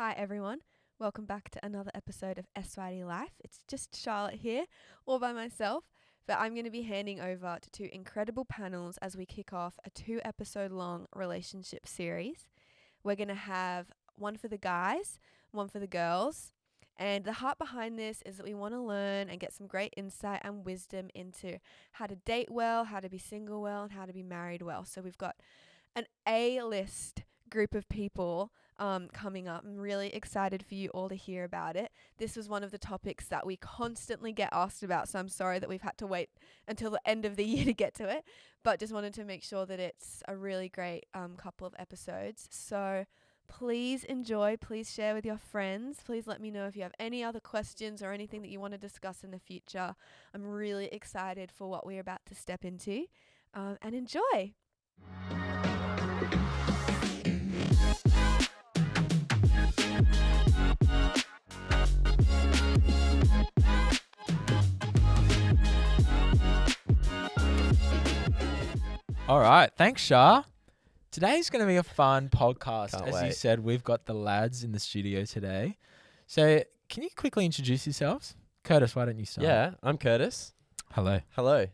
Hi everyone, welcome back to another episode of SYD Life. It's just Charlotte here, all by myself, but I'm going to be handing over to two incredible panels as we kick off a 2-episode long relationship series. We're going to have one for the guys, one for the girls, and the heart behind this is that we want to learn and get some great insight and wisdom into how to date well, how to be single well, and how to be married well. So we've got an A-list group of people coming up. I'm really excited for you all to hear about it. This was one of the topics that we constantly get asked about, so I'm sorry that we've had to wait until the end of the year to get to it, but just wanted to make sure that it's a really great couple of episodes. So please enjoy, please share with your friends. Please let me know if you have any other questions or anything that you want to discuss in the future. I'm really excited for what we're about to step into, and enjoy. All right. Thanks, Shah. Today's going to be a fun podcast. Can't As you wait. said, we've got the lads in the studio today. So can you quickly introduce yourselves? Curtis, why don't you start? Yeah, I'm Curtis. Hello. Hello.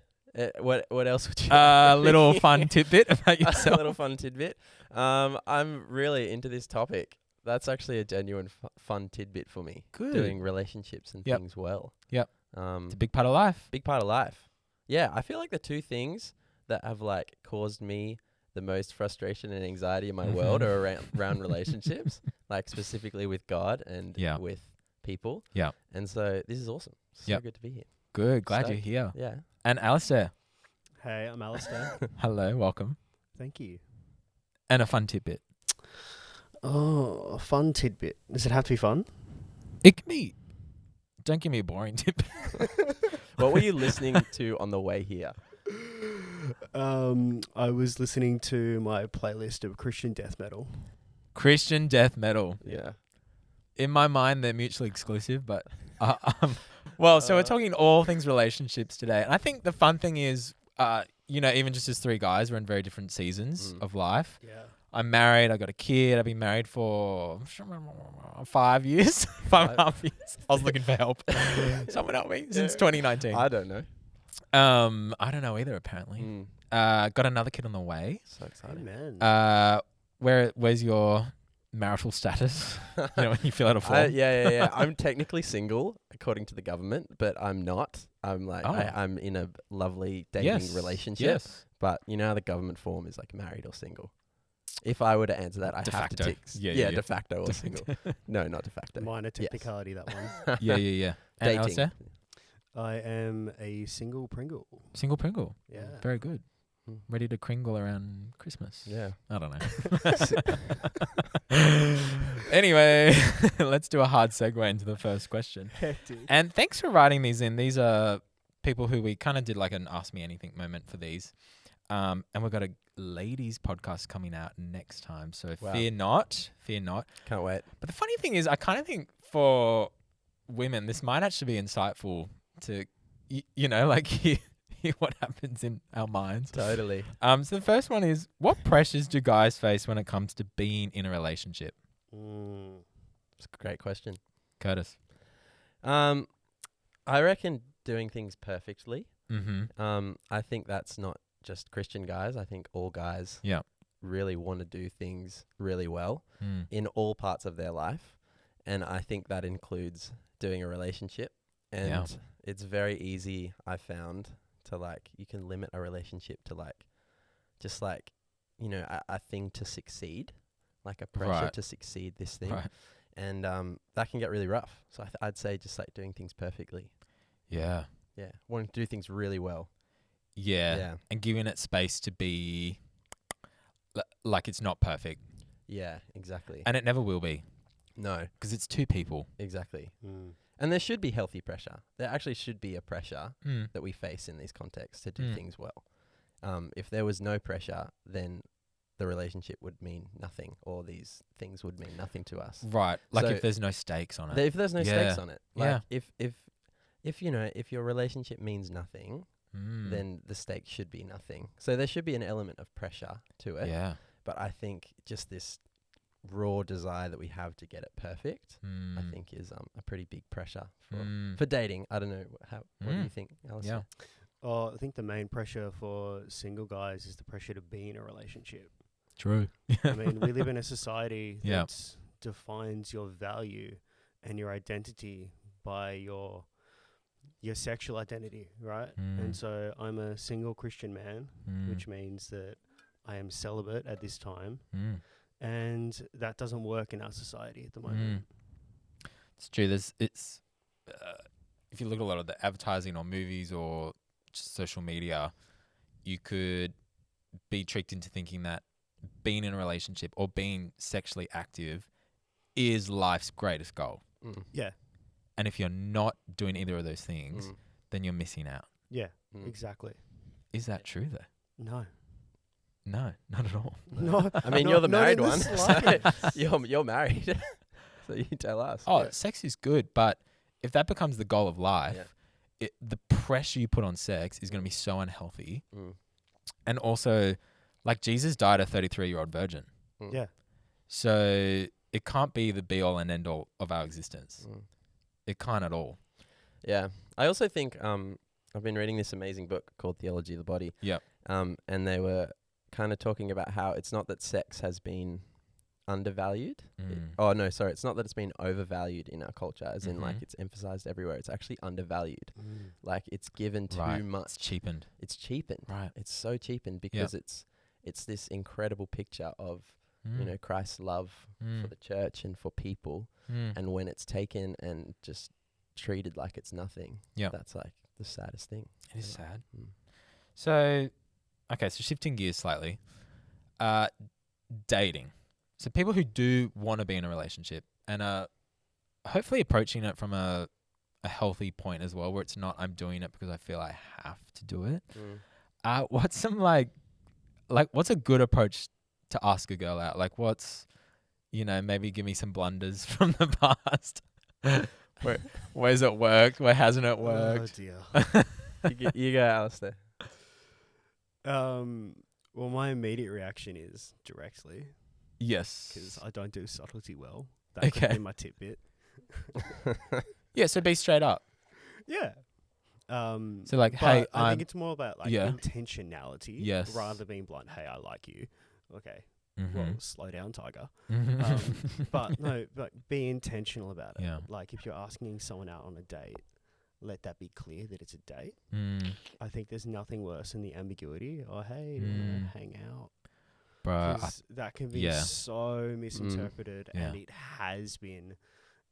What else would you? A little fun tidbit about A yourself. little fun tidbit. I'm really into this topic. That's actually a genuine fun tidbit for me. Good. Doing relationships and Yep. things well. Yep. Um, It's a big part of life. big part of life. Yeah, I feel like the two things that have like caused me the most frustration and anxiety in my world are around relationships, like specifically with God and Yeah. with people. Yeah. And so this is awesome. So Yep. good to be here. Good. Glad Stoked. you're here. Yeah. And Alistair. Hey, I'm Alistair. Hello. Welcome. Thank you. And a fun tidbit. Oh, a fun tidbit. Does it have to be fun? It can be. Don't give me a boring tip. What were you listening to on the way here? I was listening to my playlist of Christian death metal. Christian death metal. Yeah. In my mind, they're mutually exclusive, but so we're talking all things relationships today. And I think the fun thing is, even just as three guys, we're in very different seasons of life. Yeah. I'm married. I got a kid. I've been married for 5 years, 5.5 years. I was looking for help. Someone help me. Since 2019. I don't know. I don't know either, apparently. Got another kid on the way. So exciting. Amen. Where's your marital status? When you fill out a form. Yeah. I'm technically single according to the government, but I'm not. I'm like I'm in a lovely dating relationship. Yes. But you know how the government form is like married or single. If I were to answer that, I De have facto. to tick. Yeah. De facto or single. No, not de facto. Minor Yes. technicality, that one. Yeah. And Dating. Alistair? I am a single Pringle. Single Pringle. Yeah. Very good. Mm. Ready to Kringle around Christmas. Yeah. I don't know. Anyway, let's do a hard segue into the first question. Hectic. And thanks for writing these in. These are people who we kind of did like an Ask Me Anything moment for these. And we've got a ladies podcast coming out next time. So Wow. fear not. Can't wait. But the funny thing is, I kind of think for women, this might actually be insightful to, hear what happens in our minds. Totally. So the first one is, what pressures do guys face when it comes to being in a relationship? It's a great question. Curtis. I reckon doing things perfectly. Mm-hmm. I think that's not just Christian guys. I think all guys Yeah. really want to do things really well Mm. in all parts of their life. And I think that includes doing a relationship. And Yeah. it's very easy, I found, to you can limit a relationship to just a thing to succeed, like a pressure Right. to succeed this thing. Right. And that can get really rough. So I'd say just doing things perfectly. Yeah. Yeah. Wanting to do things really well. Yeah. Yeah. And giving it space to be like it's not perfect. Yeah, exactly. And it never will be No, because it's two people. exactly. And there should be healthy pressure. There actually should be a pressure Mm. that we face in these contexts to do Mm. things well. If there was no pressure, then the relationship would mean nothing, or these things would mean nothing to us. Right. Like So if there's no stakes on it. If there's no stakes Yeah. on it, Yeah. if your relationship means nothing, then the stakes should be nothing. So there should be an element of pressure to it. Yeah. But I think just this raw desire that we have to get it perfect, I think is a pretty big pressure for dating. I don't know what do you think, Alistair? Yeah. Oh, I think the main pressure for single guys is the pressure to be in a relationship. True. I mean, we live in a society Yeah. that defines your value and your identity by your sexual identity, right? And so I'm a single Christian man, which means that I am celibate at this time, and that doesn't work in our society at the moment. It's true. If you look at a lot of the advertising or movies or just social media, you could be tricked into thinking that being in a relationship or being sexually active is life's greatest goal. Yeah. And if you're not doing either of those things, then you're missing out. Yeah, exactly. Is that true though? No. No, not at all. No. I mean, not- you're the not married in the one. slightest. You're married. So you tell us. Oh, Yeah. sex is good, but if that becomes the goal of life, the pressure you put on sex is going to be so unhealthy. And also, like, Jesus died a 33-year-old virgin. Yeah. So it can't be the be-all and end-all of our existence. It can't at all. Yeah. I also think I've been reading this amazing book called Theology of the Body. Yep. And they were kind of talking about how it's not that sex has been undervalued. It's not that it's been overvalued in our culture, as in like it's emphasized everywhere. It's actually undervalued. Like it's given too much. It's cheapened. It's cheapened. Right. It's so cheapened because it's this incredible picture of Christ's love for the church and for people. And when it's taken and just treated like it's nothing, that's like the saddest thing. It is sad. So, okay, so shifting gears slightly, dating. So people who do want to be in a relationship and are hopefully approaching it from a healthy point as well, where it's not I'm doing it because I feel I have to do it. What's some like what's a good approach to ask a girl out? Like what's, maybe give me some blunders from the past. Where's it worked? Where hasn't it worked? Oh dear. You go, Alistair. Well, my immediate reaction is directly, Yes. because I don't do subtlety well. That could Okay. be my tidbit. Yeah, so be straight up. Yeah. So like, But hey, I think it's more about like Yeah. intentionality, Yes. rather than being blunt. Hey, I like you. Okay, Mhm. well, slow down, tiger. Mhm. But no, but be intentional about it. Yeah. Like if you're asking someone out on a date, let that be clear that it's a date. I think there's nothing worse than the ambiguity. Oh, hey, do you want to hang out? Bruh, 'Cause that can be yeah. so misinterpreted, Yeah. and it has been.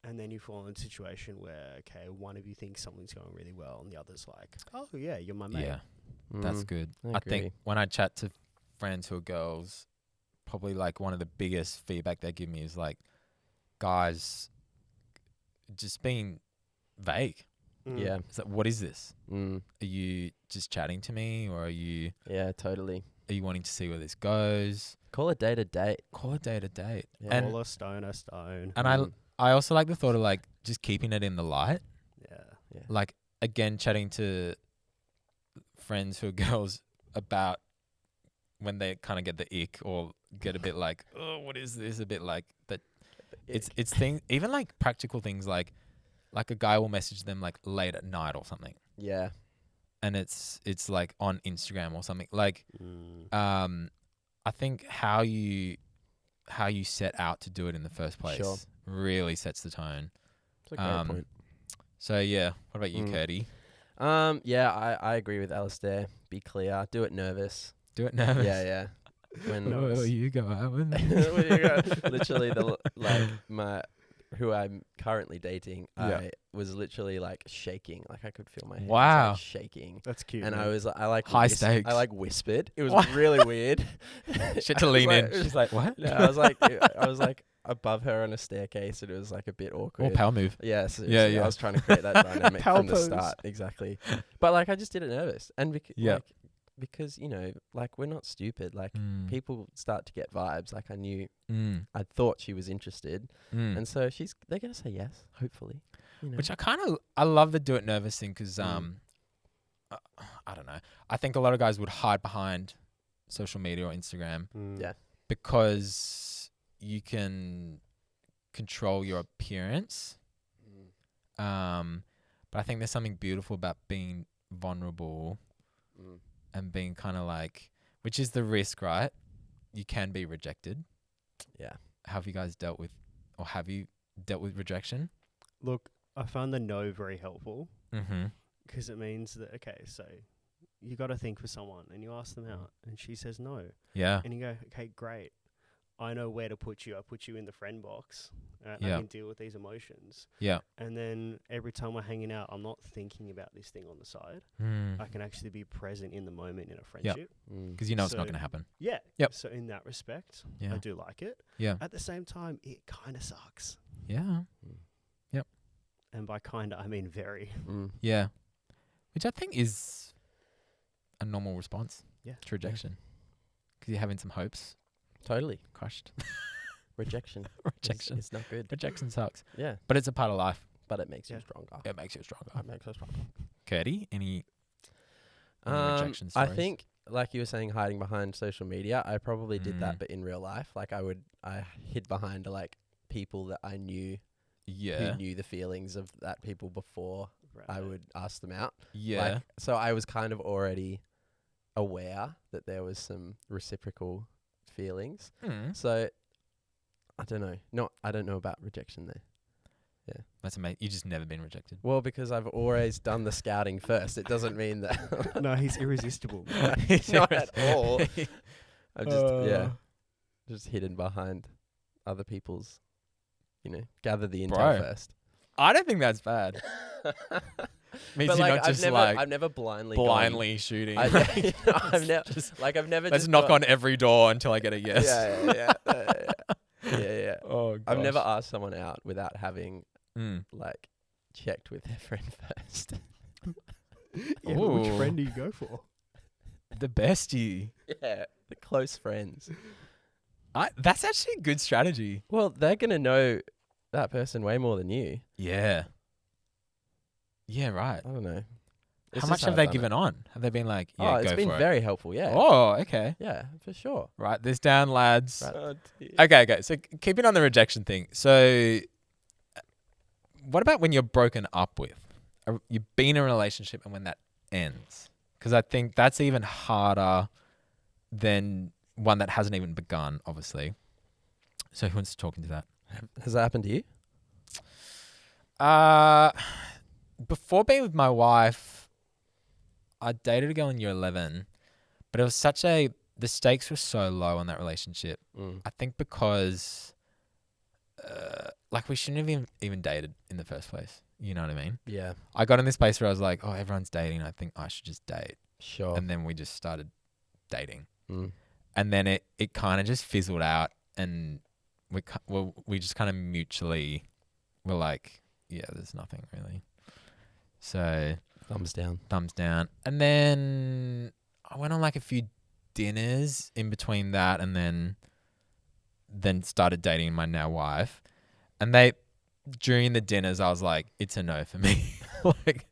And then you fall in a situation where, okay, one of you thinks something's going really well, and the other's like, oh, yeah, you're my mate. yeah, that's good. I agree. think when I chat to friends who are girls, probably like one of the biggest feedback they give me is like, guys, just being vague. Yeah. It's like, what is this? Mm. Are you just chatting to me, or are you Totally. wanting to see where this goes? Call a date a date. Call a date a date. Yeah. And Call a stone a stone. and I also like the thought of like just keeping it in the light. Yeah. Like again, chatting to friends who are girls about when they kind of get the ick or get a bit like, oh, what is this? A bit like that. It's thing, even like practical things like a guy will message them like late at night or something, Yeah. and it's like on Instagram or something. Like, Mm. I think how you set out to do it in the first place Sure. really sets the tone. It's a great point. So yeah, what about you, Mm. Curdy? I agree with Alistair. Be clear. Do it nervous. Do it nervous. Yeah. When Where you go, Owen? Where you go? Literally, who I'm currently dating, Yeah. I was literally like shaking. Like I could feel my hands Wow. like shaking. That's cute. And man. I like High stakes. I like whispered. It was What? really weird. Shit I to was lean like- in. She's like, what? No, I was like above her on a staircase, and it was like a bit awkward. Or power move. Yeah, so Yeah, yeah. I was trying to create that dynamic Power from the pose. start, exactly. But like, I just did it nervous, and Yeah. because like we're not stupid. Like Mm. people start to get vibes. Like I knew, Mm. I thought she was interested, Mm. and so they're gonna say yes, hopefully. Which I love the do it nervous thing because I don't know. I think a lot of guys would hide behind social media or Instagram Mm. Yeah. because you can control your appearance. But I think there's something beautiful about being vulnerable and being kind of like, which is the risk, right? You can be rejected. Yeah. How have you guys dealt with, or have you dealt with rejection? Look, I found the no very helpful Mm-hmm. because it means that, okay, so you got to think for someone and you ask them out and she says no. Yeah. And you go, okay, great. I know where to put you. I put you in the friend box. Yeah. I can deal with these emotions. Yeah. And then every time we're hanging out, I'm not thinking about this thing on the side. I can actually be present in the moment in a friendship. Because you know it's not So- going to happen. Yeah. Yep. So in that respect, Yeah. I do like it. Yeah. At the same time, it kind of sucks. Yeah. And by kind of, I mean very. Yeah. Which I think is a normal response Yeah. to rejection. Because you're having some hopes Totally. crushed. Rejection. Rejection. It's not good. Rejection sucks. Yeah. But it's a part of life. But it makes you Yeah. stronger. It makes you stronger. It makes us stronger. Curdy, any rejection I stories? think, like you were saying, hiding behind social media, I probably did Mm. that, but in real life, like I hid behind like people that I knew Yeah. who knew the feelings of that people before I would ask them out. Yeah. Like, so I was kind of already aware that there was some reciprocal feelings. So I don't know. I don't know about rejection there. That's amazing. You just never been rejected. Well, because I've always done the scouting first. It doesn't mean that No, he's irresistible. not at all. I'm just just hidden behind other people's, gather the intel Bro. first. I don't think that's bad. Means But you're like not just I've never blindly shooting. I've never Just never let's just knock got- on every door until I get a yes. Yeah. Oh, I've never asked someone out without having Mm. like checked with their friend first. Yeah, but which Ooh. friend do you go for? The bestie. Yeah, the close friends. That's actually a good strategy. Well, they're gonna know that person way more than you. Yeah. Yeah, right. I don't know. How much have they given on? Have they been like, yeah, It's go been for very helpful. Yeah. Oh, okay. Yeah, for sure. Write this down, lads. Right. Okay. So keeping on the rejection thing. So what about when you're broken up with? You've been in a relationship and when that ends? Because I think that's even harder than one that hasn't even begun, obviously. So who wants to talk into that? Has that happened to you? Before being with my wife, I dated a girl in year 11, but it was the stakes were so low on that relationship. I think because, we shouldn't have even dated in the first place. You know what I mean? Yeah. I got in this place where I was like, oh, everyone's dating. I think I should just date. Sure. And then we just started dating. Mm. And then it kind of just fizzled out, and we just kind of mutually were like, yeah, there's nothing really. So Thumbs down. thumbs down. And then I went on like a few dinners in between that, and then started dating my now wife. And during the dinners, I was like, it's a no for me. Like,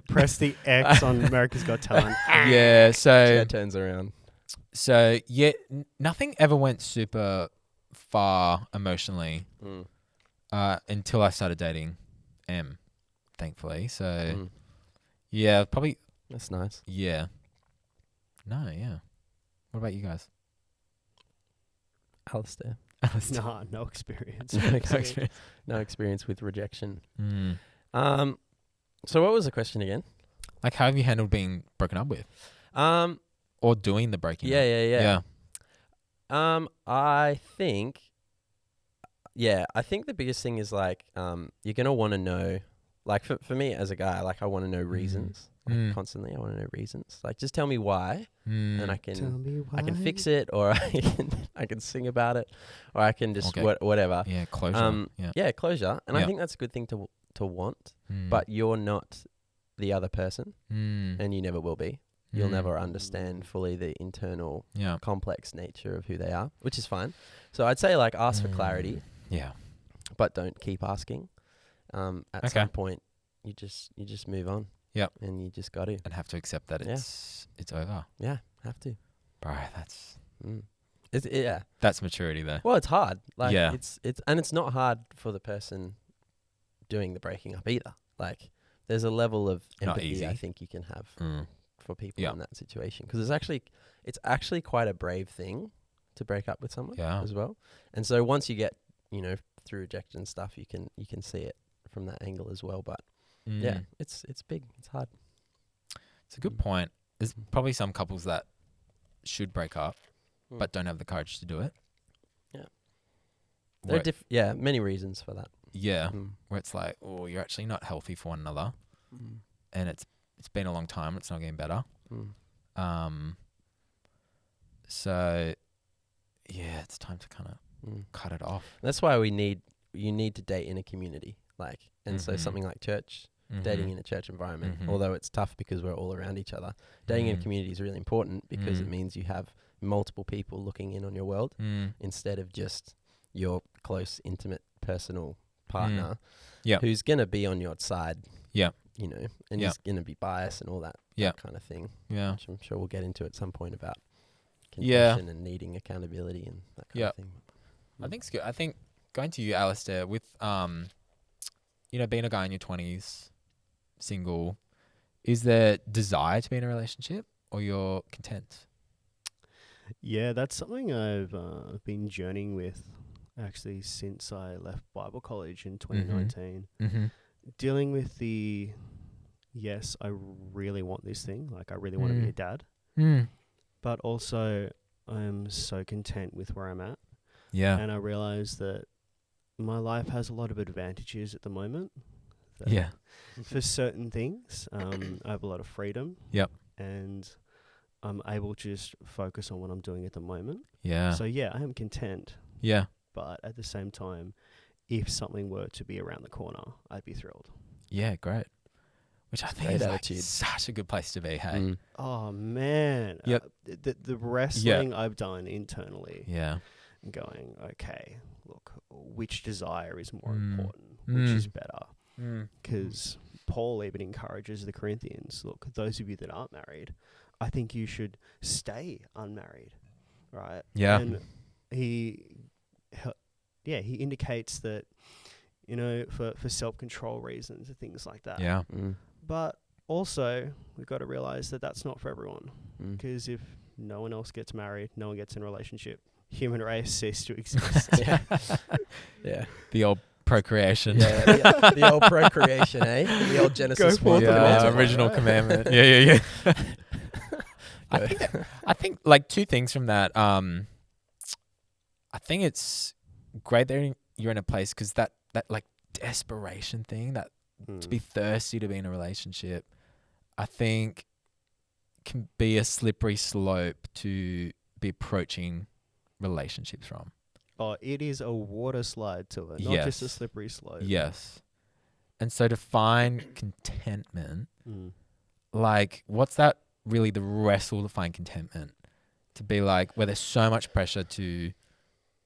Press the X on America's Got Talent. yeah. Chair turns around. So yeah, nothing ever went super far emotionally until I started dating M, thankfully. So yeah, probably. That's nice. Yeah. No, yeah. What about you guys? Alistair. Nah, no experience. No experience with rejection. Mm. So what was the question again? Like, how have you handled being broken up with, or doing the breaking up? Yeah. I think the biggest thing is like, you're gonna want to know, like for me as a guy, like I want to know reasons. Like constantly, I want to know reasons. Like, just tell me why, and I can fix it, or I can sing about it, or I can just whatever. Yeah, closure. Yeah, closure. And Yeah. I think that's a good thing to want. Mm. But you're not the other person, Mm. and you never will be. You'll Mm. never understand fully the internal Yeah. complex nature of who they are, which is fine. So I'd say like ask for clarity, Yeah. but don't keep asking. At some point, you just move on. Yep. And you just got to. And have to accept that it's over. Yeah, have to. Bro, that's Yeah. That's maturity there. Well, it's hard. Like, Yeah. it's not hard for the person doing the breaking up either. Like, there's a level of Not empathy easy. I think you can have for people Yeah. in that situation, because it's actually quite a brave thing to break up with someone as well. And so once you get, through rejection and stuff, you can see it from that angle as well. But yeah, it's big. It's hard. It's a good point. There's probably some couples that should break up but don't have the courage to do it. Yeah. There are many reasons for that. Yeah. Where it's like, oh, you're actually not healthy for one another. And it's been a long time. It's not getting better. So yeah, it's time to kind of cut it off. That's why you need to date in a community. Like, and so something like church, dating in a church environment, although it's tough because we're all around each other, dating in a community is really important because it means you have multiple people looking in on your world instead of just your close, intimate, personal partner who's going to be on your side, and he's going to be biased and all that kind of thing, which I'm sure we'll get into at some point about confession and needing accountability and that kind of thing. I think it's good. I think going to you, Alistair, with being a guy in your 20s, single, is there desire to be in a relationship, or you're content? Yeah, that's something I've been journeying with actually since I left Bible college in 2019. Dealing with yes, I really want this thing. Like, I really want to be a dad. But also, I'm so content with where I'm at. Yeah. And I realize that my life has a lot of advantages at the moment. Yeah. For certain things, I have a lot of freedom. Yep. And I'm able to just focus on what I'm doing at the moment. Yeah. So yeah, I am content. Yeah. But at the same time, if something were to be around the corner, I'd be thrilled. Yeah, great. Which I think is such a good place to be, hey? Oh, man. Yep. The wrestling I've done internally. Yeah. Going, okay, look, which desire is more important? Which is better? Because Paul even encourages the Corinthians, look, those of you that aren't married, I think you should stay unmarried, right? Yeah. And he indicates that, for self-control reasons and things like that. Yeah. But also, we've got to realize that that's not for everyone. Because if no one else gets married, no one gets in a relationship, human race cease to exist. Yeah. The old procreation. Yeah, the old procreation, eh? The old Genesis 4 original commandment. Yeah. I think like two things from that. I think it's great that you're in a place, because that like desperation thing, that to be thirsty to be in a relationship, I think can be a slippery slope to be approaching relationships from. Oh, it is a water slide to it, not just a slippery slope. Yes. And so to find contentment, like, what's that really the wrestle to find contentment? To be like, where there's so much pressure to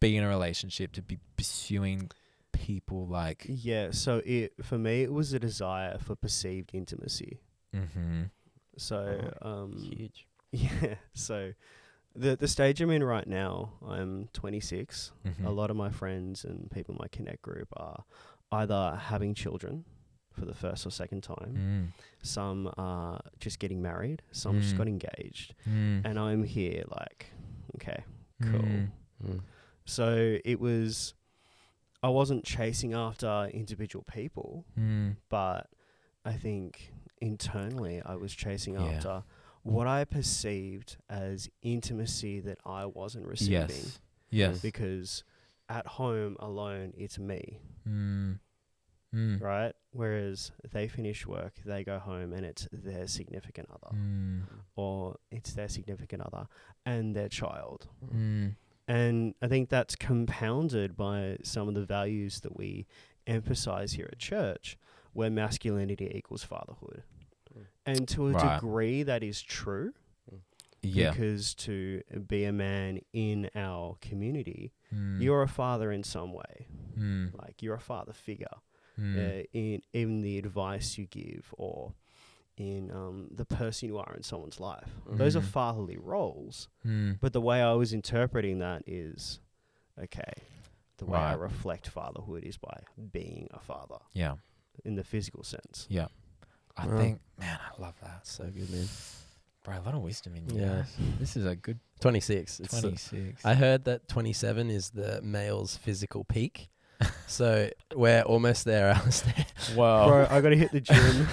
be in a relationship, to be pursuing people, like... Yeah, so for me, it was a desire for perceived intimacy. So, huge. Yeah, so... The stage I'm in right now, I'm 26. A lot of my friends and people in my Connect group are either having children for the first or second time. Some are just getting married. Some just got engaged. And I'm here like, okay, cool. So I wasn't chasing after individual people, but I think internally I was chasing after what I perceived as intimacy that I wasn't receiving. Yes. Because at home alone, it's me. Right? Whereas they finish work, they go home and it's their significant other. Or it's their significant other and their child. And I think that's compounded by some of the values that we emphasize here at church, where masculinity equals fatherhood. And to a degree, that is true. Because to be a man in our community, you're a father in some way. Like, you're a father figure in the advice you give, or in the person you are in someone's life. Those are fatherly roles. Mm. But the way I was interpreting that is, okay, the way I Right. reflect fatherhood is by being a father Yeah. in the physical sense. Yeah. I Wow. think, man, I love that. So good, man. Bro, a lot of wisdom in you Yeah. guys. This is a good 26. It's 26. I heard that 27 is the male's physical peak. So we're almost there, Alistair. Well, Bro, I got to hit the gym.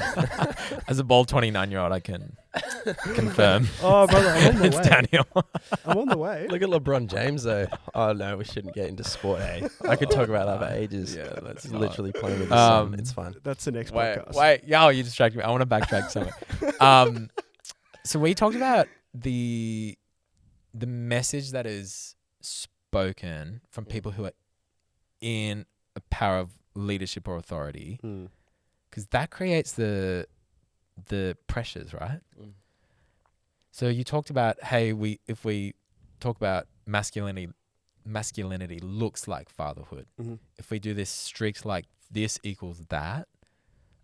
as a bald 29-year-old, I can confirm. Oh, brother, I'm on the It's way. downhill. I'm on the way. Look at LeBron James, though. Oh, no, we shouldn't get into sport, eh? I could talk about that for ages. Yeah, let's He's not. literally playing with the sun. It's fine. That's the next Wait, podcast. yo, you distracted me. I want to backtrack somewhere. So we talked about the message that is spoken from people who are in a power of leadership or authority, Mm. because that creates the pressures, right? Mm. So you talked about, hey, if we talk about masculinity looks like fatherhood. Mm-hmm. If we do this strict, like this equals that,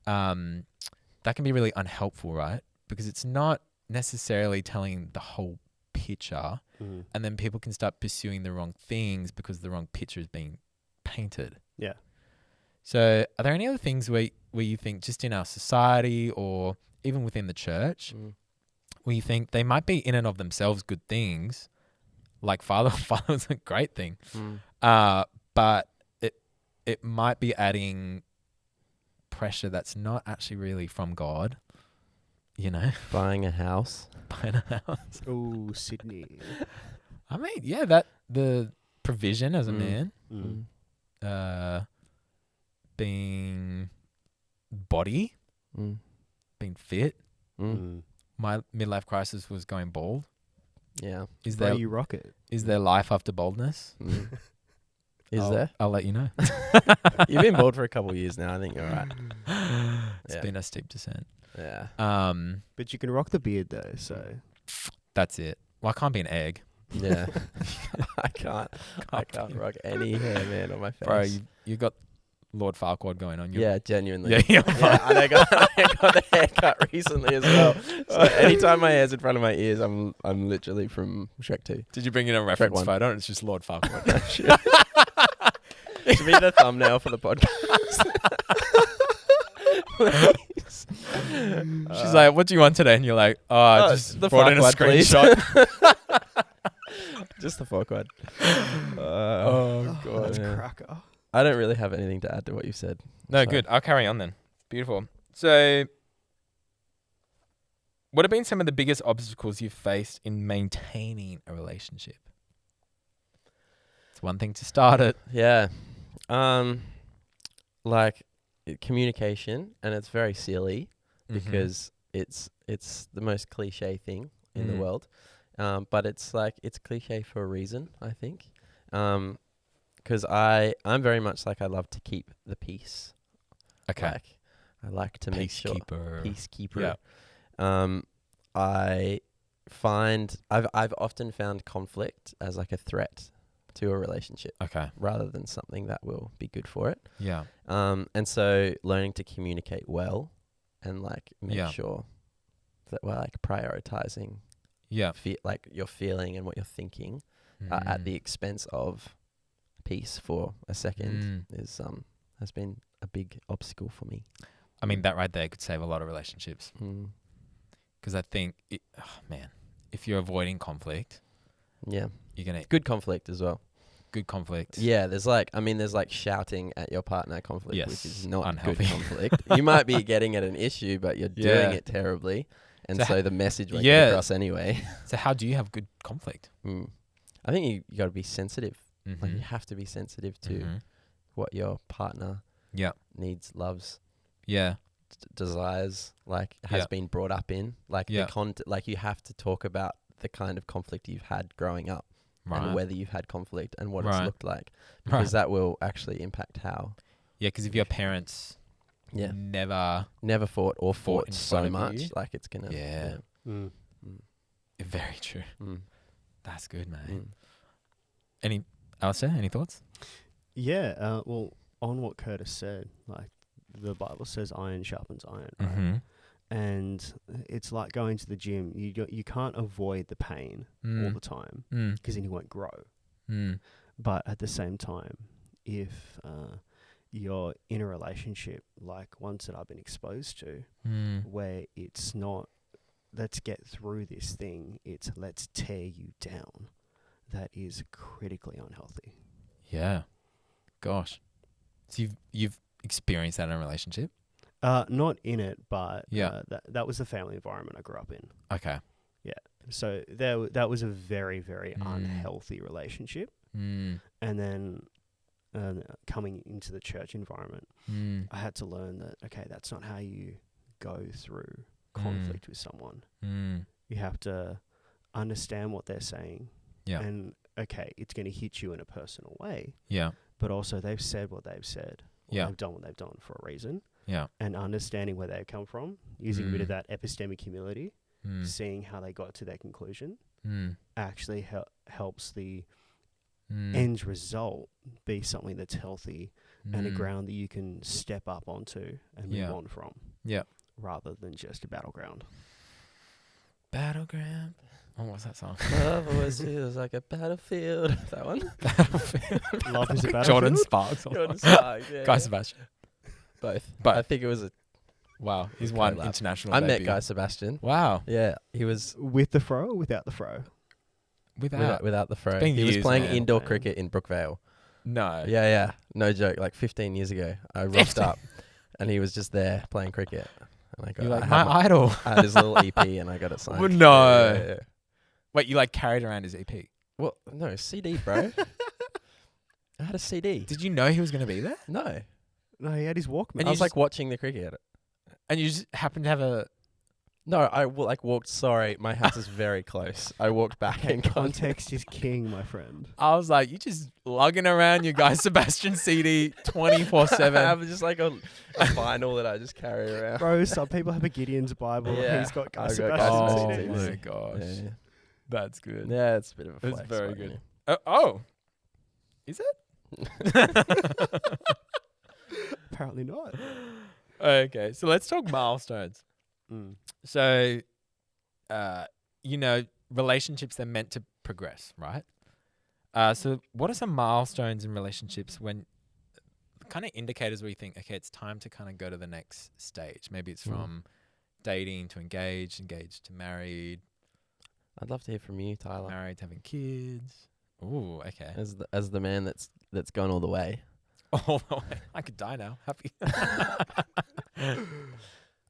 that can be really unhelpful, right? Because it's not necessarily telling the whole picture, Mm-hmm. and then people can start pursuing the wrong things because the wrong picture is being painted. Yeah. So are there any other things where you think just in our society or even within the church where you think they might be in and of themselves good things, like father's a great thing, but it might be adding pressure that's not actually really from God, you know? Buying a house. Buying a house. Oh, Sydney. I mean, yeah, that the provision as a man, Mm. being body, Mm. being fit. Mm. Mm. My midlife crisis was going bald. Yeah. Is Bro, there you rock it. life after baldness? Mm. Is there? I'll let you know. You've been bald for a couple of years now. I think you're right. It's Yeah. been a steep descent. Yeah. But you can rock the beard though, so That's it. Well, I can't be an egg. Yeah. I can't rock any hair, man, on my face. Bro, you got Lord Farquaad going on. Yeah, genuinely. Yeah, you're Yeah, and I got a haircut recently as well. So anytime my hair's in front of my ears, I'm literally from Shrek 2. Did you bring in a reference one. photo? It's just Lord Farquaad. Should be the thumbnail for the podcast. Please. She's like, "What do you want today?" And you're like, "Oh, I just the brought in a Farquaad, please." screenshot." Just the Farquaad. Oh god. that's yeah. cracker. I don't really have anything to add to what you said. No, So- good. I'll carry on then. Beautiful. So, what have been some of the biggest obstacles you've faced in maintaining a relationship? It's one thing to start it. Yeah. Like communication, and it's very silly because it's the most cliche thing in the world. But it's cliche for a reason, I think. Because I'm very much like I love to keep the peace. Okay. Like, I like to make sure peacekeeper. Yeah. I find I've often found conflict as like a threat to a relationship Okay. rather than something that will be good for it. Yeah. And so learning to communicate well and like make Yeah. sure that we're like prioritizing Yeah. like your feeling and what you're thinking at the expense of peace for a second is has been a big obstacle for me. I mean, that right there could save a lot of relationships. Mm. Because I think, if you're avoiding conflict, Yeah. you're going to Good conflict as well. good conflict. Yeah, there's like shouting at your partner conflict, Yes, which is not unhealthy. good conflict. You might be getting at an issue, but you're Yeah. doing it terribly. And So so the message won't yeah. get across anyway. So how do you have good conflict? I think you got to be sensitive. Mm-hmm. Like you have to be sensitive to what your partner Yeah. needs, loves, Yeah. desires, like has Yeah. been brought up in. Like Yeah. like you have to talk about the kind of conflict you've had growing up Right. and whether you've had conflict and what Right. it's looked like, because Right. that will actually impact how. Yeah, because if your parents Yeah. never fought or Fought fought in so front of much, you. like it's gonna. Yeah. Mm. Very true. Mm. That's good, man. Mm. Alistair, any thoughts? Yeah. Well, on what Curtis said, like the Bible says, iron sharpens iron. Right? Mm-hmm. And it's like going to the gym. You can't avoid the pain all the time because then you won't grow. But at the same time, if you're in a relationship like ones that I've been exposed to, where it's not, let's get through this thing, it's let's tear you down, that is critically unhealthy. Yeah. Gosh. So you've experienced that in a relationship? Not in it, but that was the family environment I grew up in. Okay. Yeah. So that was a very, very unhealthy relationship. And then coming into the church environment, I had to learn that, okay, that's not how you go through conflict with someone. You have to understand what they're saying. Yeah. And, okay, it's going to hit you in a personal way. Yeah. But also they've said what they've said. They've done what they've done for a reason. Yeah. And understanding where they come from, using a bit of that epistemic humility, seeing how they got to their conclusion, actually helps the end result be something that's healthy and a ground that you can step up onto and move on from. Yeah. Rather than just a battleground. Battleground. Oh, what's that song? Love always feels like a battlefield. That one? Battlefield. Love is a battlefield. Jordan Sparks. Jordan Sparks, yeah. Guy Sebastian. Both. I think it was a... Wow, he's won international I debut. met Guy Sebastian. Wow. Yeah, he was... With the fro or without the fro? Without the fro. He was playing indoor cricket in Brookvale. No. Yeah. No joke. Like 15 years ago, I rocked up and he was just there playing cricket. And I got, you're like, my idol. I had his little EP and I got it signed. Well, no. Yeah. Wait, you like carried around his EP? Well, no, CD, bro. I had a CD. Did you know he was going to be there? No. No, he had his Walkman. And I was like watching the cricket. And you just happened to have a... No, I walked, sorry, my house is very close. I walked back in context is king, my friend. I was like, you just lugging around your Guy Sebastian CD 24/7. I have just like a vinyl that I just carry around. Bro, some people have a Gideon's Bible. Yeah. He's got Guy Sebastian CDs. Oh my gosh. Yeah. That's good. Yeah, it's a bit of a flex. It's very good. Is it? Apparently not. Okay, so let's talk milestones. So, relationships, they're meant to progress, right? So what are some milestones in relationships when kind of indicators where you think, okay, it's time to kind of go to the next stage? Maybe it's from dating to engaged to married. I'd love to hear from you, Tyler. Married to having kids. Ooh, okay. As the man that's gone all the way. All the way. I could die now. Happy.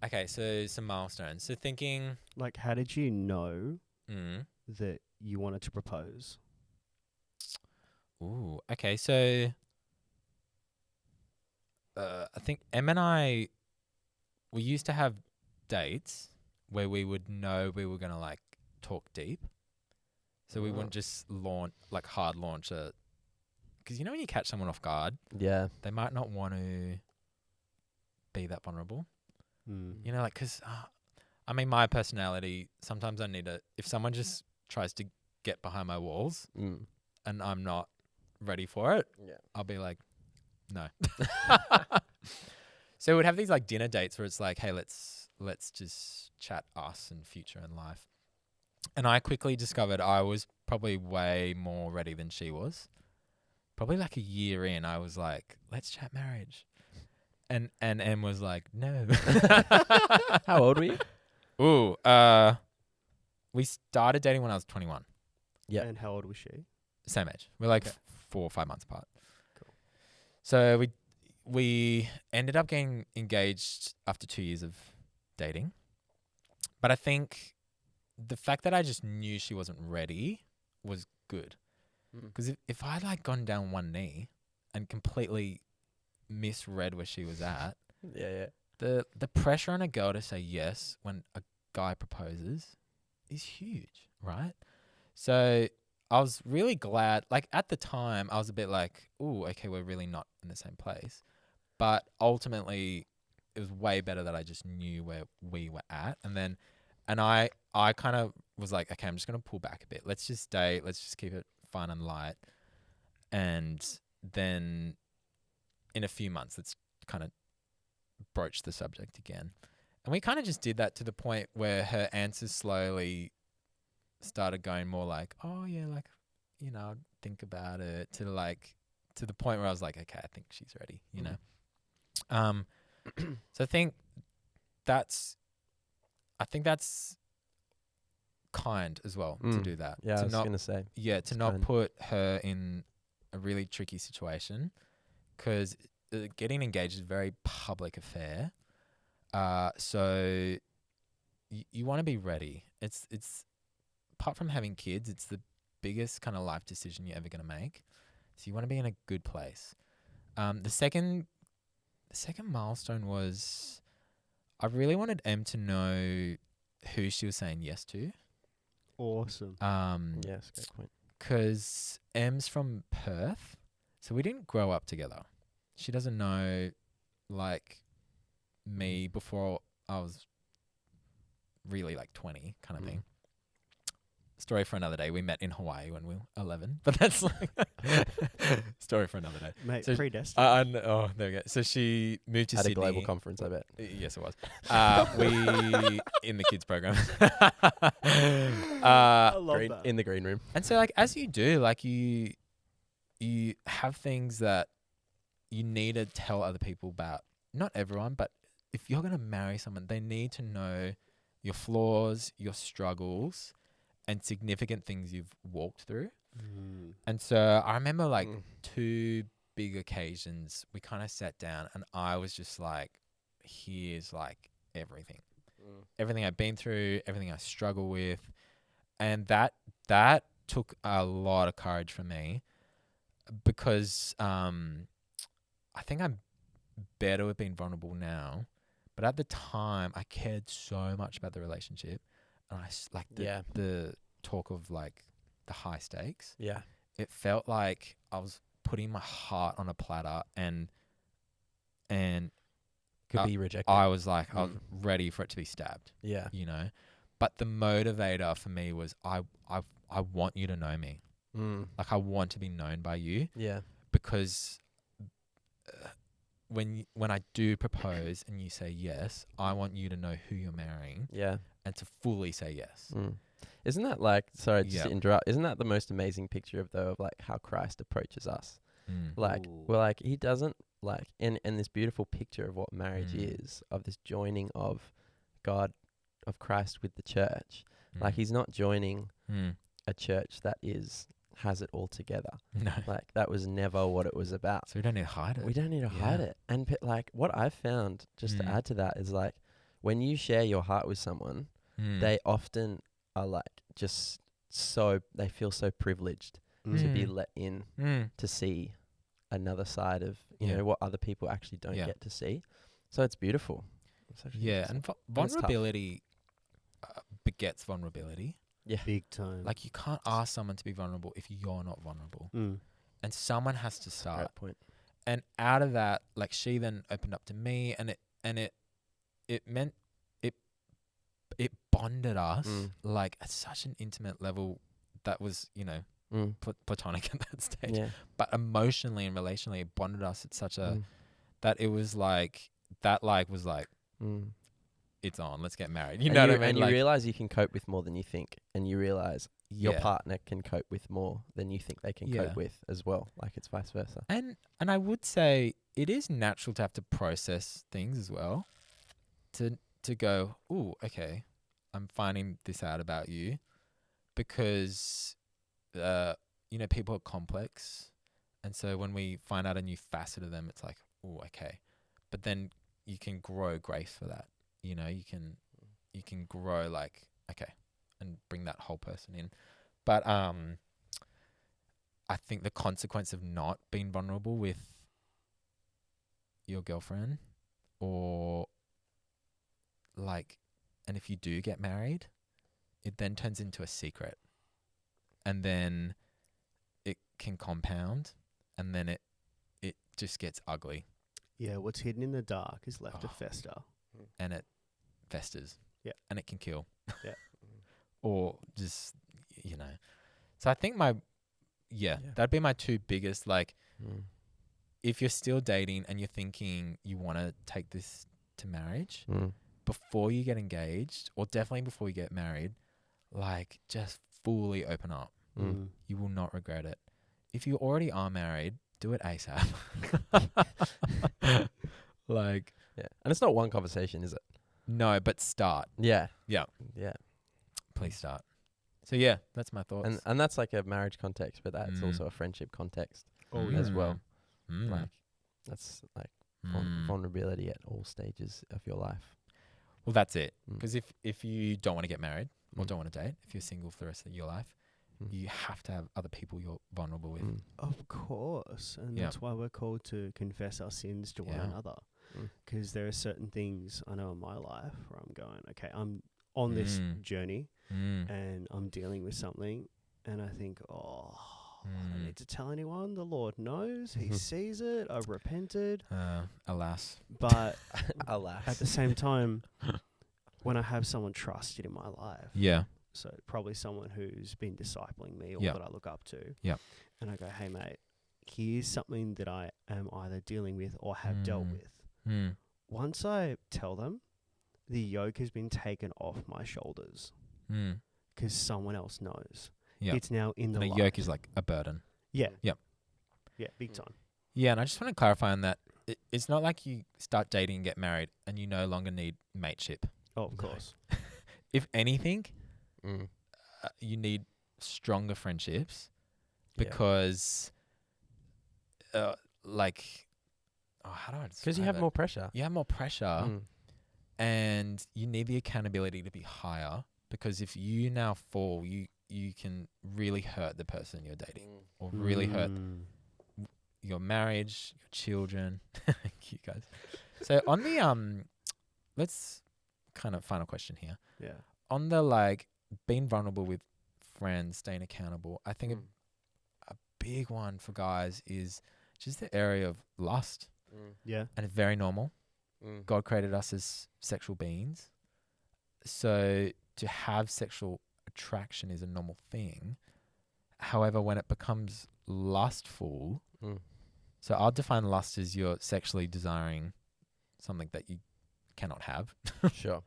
Okay, so some milestones. So thinking... Like, how did you know that you wanted to propose? Ooh, okay, so... I think Em and I... We used to have dates where we would know we were going to, like, talk deep. So we wouldn't just hard launch a... Because you know when you catch someone off guard? Yeah. They might not want to be that vulnerable. You know, like, because, my personality, sometimes I need if someone just tries to get behind my walls and I'm not ready for it, I'll be like, no. So we'd have these, like, dinner dates where it's like, hey, let's just chat us and future and life. And I quickly discovered I was probably way more ready than she was. Probably like a year in, I was like, let's chat marriage. And Em was like, no. How old were you? Ooh, we started dating when I was 21. Yeah. And how old was she? Same age. We're like 4 or 5 months apart. Cool. So we ended up getting engaged after 2 years of dating. But I think the fact that I just knew she wasn't ready was good. Because if I'd like gone down one knee and completely misread where she was at, the pressure on a girl to say yes when a guy proposes is huge, right? So I was really glad, like at the time I was a bit like, ooh, okay, we're really not in the same place. But ultimately it was way better that I just knew where we were at. And I kind of was like, okay, I'm just going to pull back a bit. Let's just date. Let's just keep it fun and light. And then in a few months, let's kind of broach the subject again. And we kind of just did that to the point where her answers slowly started going more like, oh yeah, like, you know, I'd think about it, to the point where I was like, okay, I think she's ready, you know. So I think that's kind as well to do that. Yeah, to I was going to say. Yeah, to not put her in a really tricky situation, because getting engaged is a very public affair. So you want to be ready. It's apart from having kids, it's the biggest kind of life decision you're ever going to make. So you want to be in a good place. The second milestone was, I really wanted Em to know who she was saying yes to. Awesome. Yes, great point. Because Em's from Perth, so we didn't grow up together. She doesn't know, like, me before I was really like 20 kind of thing. Story for another day. We met in Hawaii when we were 11, but that's like story for another day. Mate, So predestined. oh, there we go. So she moved to At Sydney. a global conference, I bet. Yes, it was. We in the kids program. I love that. In the green room. And so, like, as you do, like, you have things that you need to tell other people about. Not everyone, but if you're going to marry someone, they need to know your flaws, your struggles, and significant things you've walked through. And so I remember, like, 2 big occasions, we kind of sat down and I was just like, here's, like, everything. Everything I've been through, everything I struggle with. And that took a lot of courage for me, because I think I'm better with being vulnerable now. But at the time, I cared so much about the relationship. And the talk of, like, the high stakes. Yeah. It felt like I was putting my heart on a platter and Could be rejected. I was like, I was ready for it to be stabbed. Yeah. You know? But the motivator for me was I want you to know me. Like, I want to be known by you. Yeah. Because when I do propose and you say yes, I want you to know who you're marrying. Yeah. And to fully say yes. Isn't that like, sorry, just to interrupt, isn't that the most amazing picture of like how Christ approaches us? Like, well, like, he doesn't, like, in this beautiful picture of what marriage is, of this joining of God, of Christ with the church. Like, he's not joining a church that has it all together. No. Like, that was never what it was about. So we don't need to hide it. We don't need to hide it. And like, what I've found, just to add to that, is like, when you share your heart with someone, they often are like, just so, they feel so privileged to be let in to see another side of, you know, what other people actually don't get to see. So it's beautiful. And vulnerability begets vulnerability. Yeah. Big time. Like, you can't ask someone to be vulnerable if you're not vulnerable. And someone has to start. Great point. And out of that, like, she then opened up to me, and it meant it bonded us like at such an intimate level that was, you know, platonic at that stage. Yeah. But emotionally and relationally, it bonded us at such a that it was like that, like, was like it's on, let's get married. You know what I mean? And like, you realize you can cope with more than you think, and you realize your partner can cope with more than you think they can cope with as well. Like, it's vice versa. And I would say it is natural to have to process things as well. To go, ooh, okay, I'm finding this out about you, because you know, people are complex, and so when we find out a new facet of them, it's like, ooh, okay. But then you can grow grace for that. You know, you can grow, like, okay, and bring that whole person in. But I think the consequence of not being vulnerable with your girlfriend, or like, and if you do get married, it then turns into a secret, and then it can compound, and then it just gets ugly. Yeah, what's hidden in the dark is left to fester. And it festers. Yeah. And it can kill. Yeah. Or just, you know. So I think that'd be my 2 biggest, like, if you're still dating and you're thinking you want to take this to marriage, before you get engaged, or definitely before you get married, like just fully open up. You will not regret it. If you already are married, do it ASAP. Like, Yeah. And it's not one conversation, is it? no, but start. Yeah. Yeah. Yeah. Please start. So yeah, that's my thoughts. And that's like a marriage context, but that's Mm. also a friendship context Oh, as yeah. well. Mm. Like, that's like Mm. vulnerability at all stages of your life. Well, that's it. Mm. Because if you don't want to get married or Mm. don't want to date, if you're single for the rest of your life, Mm. you have to have other people you're vulnerable with. Mm. Of course. And Yeah. that's why we're called to confess our sins to one Yeah. another. Mm. Because there are certain things I know in my life where I'm going, okay, I'm on this journey and I'm dealing with something. And I think, I don't need to tell anyone. The Lord knows. He sees it. I've repented. Alas. But Alas. at the same time, when I have someone trusted in my life, Yeah. so probably someone who's been discipling me or Yeah. that I look up to. Yeah. And I go, hey, mate, here's something that I am either dealing with or have dealt with. Once I tell them, the yoke has been taken off my shoulders because someone else knows. Yeah. It's now in the And a light. yoke is like a burden. Yeah. Yep. Yeah, big time. Yeah, and I just want to clarify on that. It's not like you start dating and get married and you no longer need mateship. Oh, of course. If anything, Mm. you need stronger friendships Yeah. because, like, how do I describe Because you have it? more pressure. You have more pressure, Mm. and you need the accountability to be higher. Because if you now fall, you can really hurt the person you're dating, or really hurt your marriage, your children. You guys. So on the let's kind of final question here. Yeah. On the like being vulnerable with friends, staying accountable. I think a big one for guys is just the area of lust, Yeah. and it's very normal. God created us as sexual beings, so to have sexual attraction is a normal thing. However, when it becomes lustful, so I'll define lust as you're sexually desiring something that you cannot have. Sure.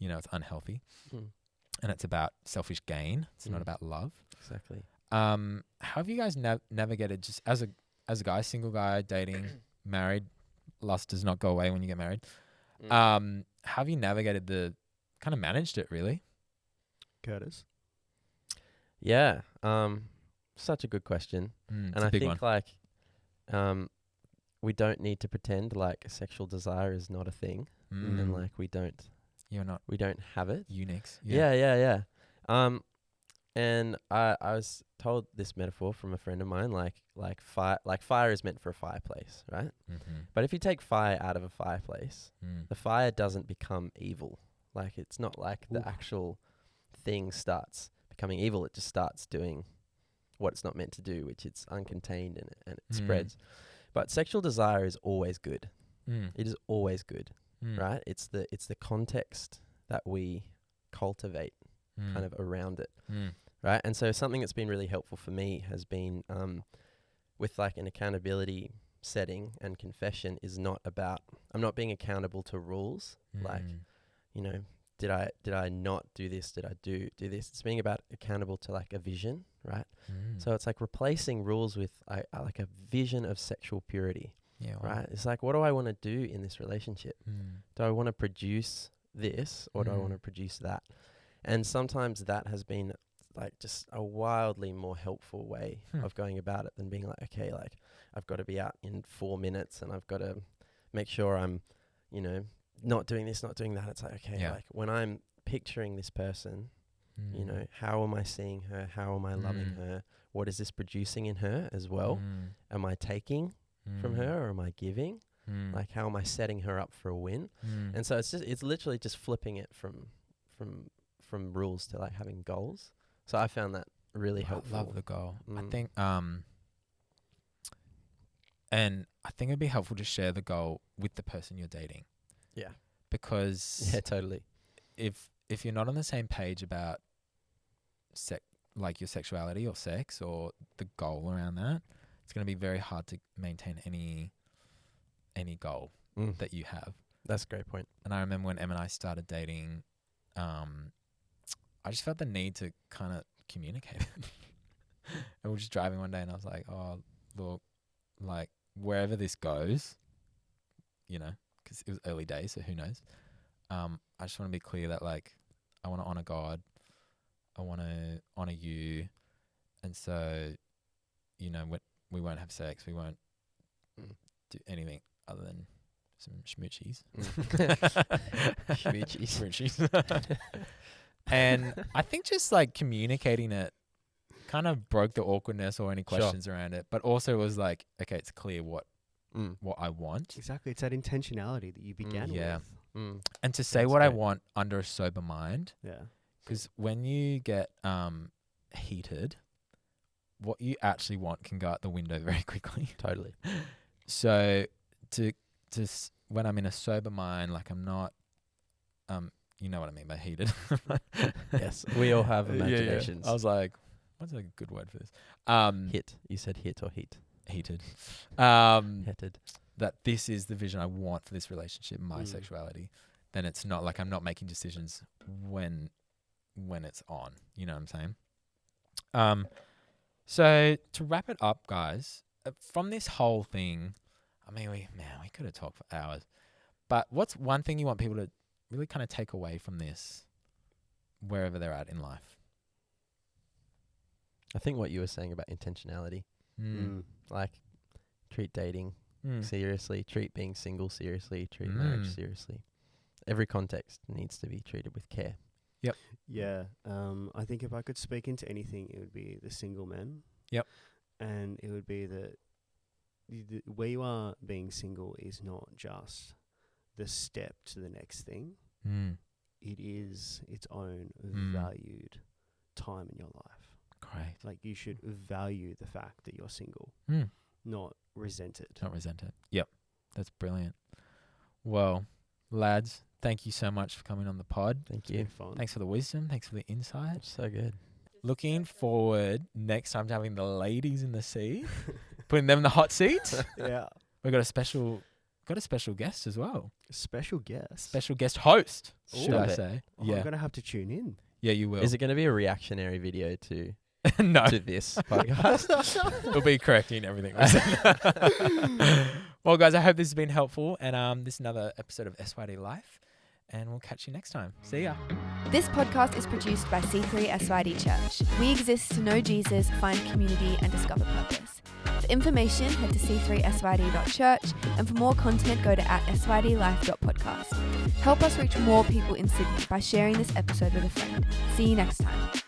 You know, it's unhealthy. Mm. And it's about selfish gain. It's not about love. Exactly. How have you guys navigated, just as a guy, single guy, dating, married, lust does not go away when you get married. How have you navigated kind of managed it, really? Curtis. Yeah. Such a good question. And And I think like we don't need to pretend like sexual desire is not a thing, and like we don't have it. Eunuchs. Yeah. And I was told this metaphor from a friend of mine, like fire is meant for a fireplace, right? But if you take fire out of a fireplace, the fire doesn't become evil. Like it's not like the actual thing starts becoming evil. It just starts doing what it's not meant to do, which it's uncontained and it spreads. But sexual desire is always good. It is always good, right? It's the context that we cultivate kind of around it, right? And so something that's been really helpful for me has been with like an accountability setting and confession is not about, I'm not being accountable to rules, like, you know, did I not do this? Did I do this? It's being about accountable to like a vision, right? So it's like replacing rules with like a vision of sexual purity, right? It's like, what do I want to do in this relationship? Do I want to produce this or do I want to produce that? And sometimes that has been like just a wildly more helpful way of going about it than being like, okay, like I've got to be out in 4 minutes and I've got to make sure I'm, you know, not doing this, not doing that. It's like, okay, like when I'm picturing this person, you know, how am I seeing her? How am I loving her? What is this producing in her as well? Am I taking from her or am I giving? Like how am I setting her up for a win? And so it's literally just flipping it from rules to like having goals. So I found that really helpful. I love the goal. I think and I think it'd be helpful to share the goal with the person you're dating. Yeah. Because totally. If you're not on the same page about like your sexuality or sex or the goal around that, it's going to be very hard to maintain any goal that you have. That's a great point. And I remember when Em and I started dating, I just felt the need to kind of communicate. And we were just driving one day and I was like, oh, look, like wherever this goes, you know, because it was early days, so who knows? I just want to be clear that like I want to honor God. I want to honor you. And so, you know, we won't have sex. We won't do anything other than some schmoochies. Schmoochies. And I think just like communicating it kind of broke the awkwardness or any questions around it. But also it was like, okay, it's clear what I want. Exactly. It's that intentionality that you began with. And to say what I want under a sober mind. Yeah. Because when you get heated, what you actually want can go out the window very quickly. Totally. So when I'm in a sober mind, like I'm not, you know what I mean by heated. Yes, we all have imaginations. I was like, what's a good word for this? Hit. You said hit or heat? Heated. Heated. That this is the vision I want for this relationship, my sexuality. Then it's not like I'm not making decisions when it's on. You know what I'm saying? So to wrap it up, guys, from this whole thing, I mean, we could have talked for hours. But what's one thing you want people to really kind of take away from this, wherever they're at in life? I think what you were saying about intentionality, like treat dating seriously, treat being single seriously, treat marriage seriously. Every context needs to be treated with care. Yep. Yeah. I think if I could speak into anything, it would be the single men. Yep. And it would be that where you are being single is not just the step to the next thing. It is its own valued time in your life. Great. Like you should value the fact that you're single, not resent it. Not resent it. Yep. That's brilliant. Well, lads, thank you so much for coming on the pod. Thank you. Fun. Thanks for the wisdom. Thanks for the insight. So good. Looking forward next time to having the ladies in the seat, putting them in the hot seats. Yeah. We've got a special guest as well. Special guest. Special guest host, should Ooh. I say. Oh, Yeah. I'm going to have to tune in. Yeah, you will. Is it going to be a reactionary video to No. to this podcast? We'll be correcting everything. Well, guys, I hope this has been helpful. And this is another episode of SYD Life. And we'll catch you next time. See ya. This podcast is produced by C3 SYD Church. We exist to know Jesus, find community, and discover purpose. For information, head to c3syd.church, and for more content, go to @sydlife.podcast. Help us reach more people in Sydney by sharing this episode with a friend. See you next time.